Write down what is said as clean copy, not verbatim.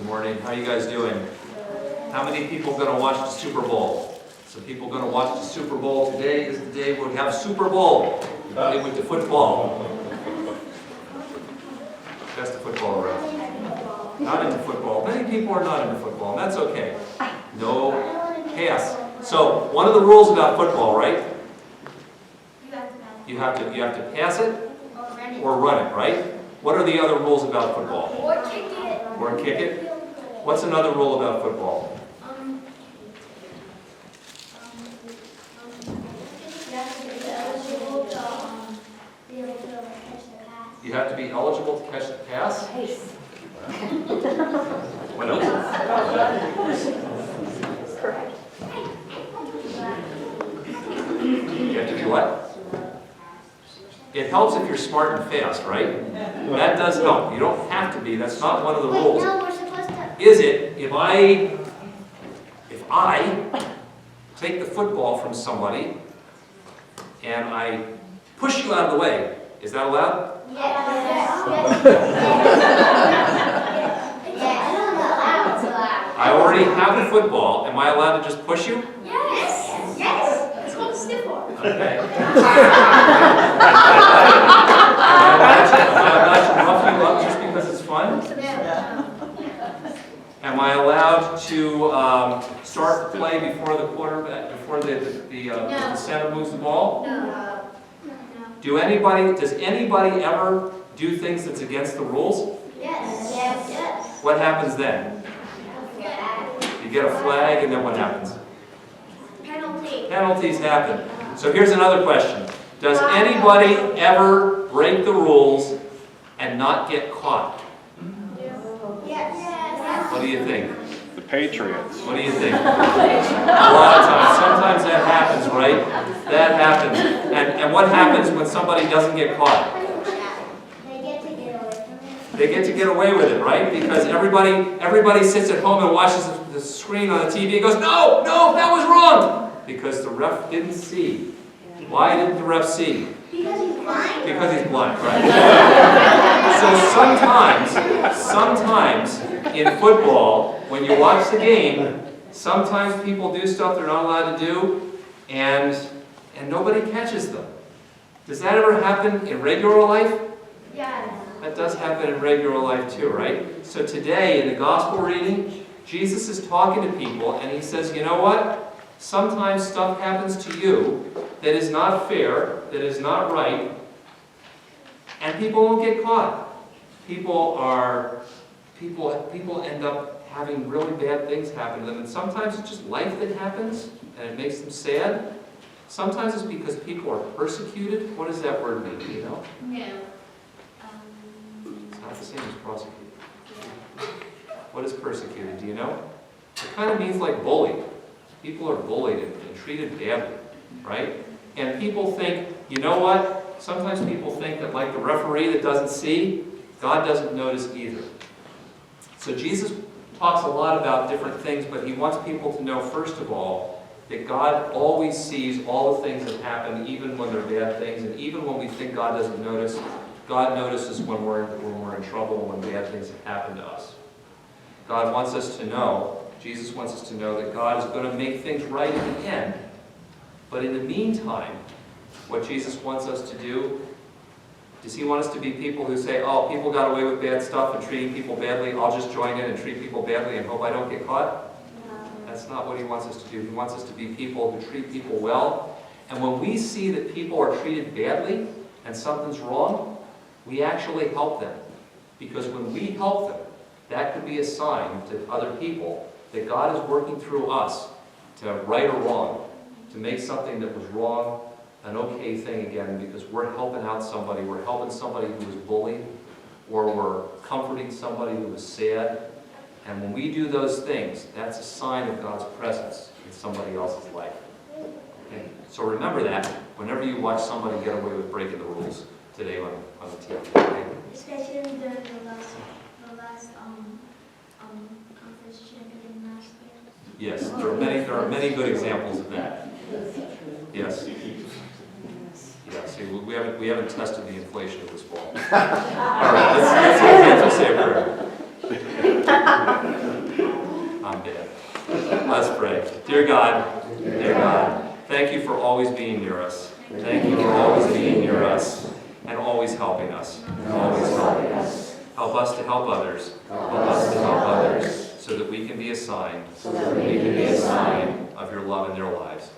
morning. How you guys doing? How many people going to watch the Super Bowl? Some people going to watch the Super Bowl. Today is the day we have Super Bowl. Today with the football. That's the football around. Not into football. Many people are not into football, and that's okay. No pass. So one of the rules about football, right? You have to pass it or run it, right? What are the other rules about football? Or kick it. Or kick it? What's another rule about football? You have to be eligible to catch the pass? What else? Correct. You have to be what? It helps if you're smart and fast, right? That does help. You don't have to be. That's not one of the rules. No, we're supposed to. Is it if I take the football from somebody and I push you out of the way, is that allowed? I already have the football. Am I allowed to just push you? Yes. Yes. It's called a stiff arm. Okay. Am I allowed to rough you up just because it's fun? Am I allowed to start the play before the quarterback, before the center moves the ball? No. Does anybody ever do things that's against the rules? Yes. Yes. Yes. What happens then? You get a flag, and then what happens? Penalty. Penalties happen. So here's another question. Does anybody ever break the rules and not get caught? Yes. What do you think? The Patriots. What do you think? A lot of times. Sometimes that happens, right? That happens. And what happens when somebody doesn't get caught? They get to get away with it, right? Because everybody sits at home and watches the screen on the TV and goes, no, that was wrong! Because the ref didn't see. Why didn't the ref see? Because he's blind. Because he's blind, right? So sometimes in football, when you watch the game, sometimes people do stuff they're not allowed to do, and nobody catches them. Does that ever happen in regular life? Yes. That does happen in regular life too, right? So today in the gospel reading, Jesus is talking to people and he says, you know what? Sometimes stuff happens to you that is not fair, that is not right, and people won't get caught. People end up having really bad things happen to them, and sometimes it's just life that happens and it makes them sad. Sometimes it's because people are persecuted. What does that word mean? Do you know? No. It's not the same as prosecuted. What is persecuted? Do you know? It kind of means like bullied. People are bullied and treated badly, right? And people think, you know what? Sometimes people think that like the referee that doesn't see, God doesn't notice either. So Jesus talks a lot about different things, but he wants people to know, first of all, that God always sees all the things that happen, even when they're bad things, and even when we think God doesn't notice, God notices when we're in trouble, when bad things have happened to us. God wants us to know, Jesus wants us to know that God is going to make things right in the end. But in the meantime, what Jesus wants us to do, does he want us to be people who say, oh, people got away with bad stuff and treating people badly, I'll just join in and treat people badly and hope I don't get caught? That's not what he wants us to do. He wants us to be people who treat people well. And when we see that people are treated badly and something's wrong, we actually help them. Because when we help them, that could be a sign to other people that God is working through us to right or wrong, to make something that was wrong an okay thing again, because we're helping out somebody. We're helping somebody who was bullied, or we're comforting somebody who was sad. And when we do those things, that's a sign of God's presence in somebody else's life. Okay? So remember that whenever you watch somebody get away with breaking the rules today on the TV. Okay? Especially during the last conference champion last year. Yes, there are many good examples of that. Yes. Yeah, see, we haven't tested the inflation of this ball. All right, let's say a prayer. Dear God, thank you for always being near us. Thank you for always being near us and always helping us. Help us to help others. So that we can be a sign of your love in their lives.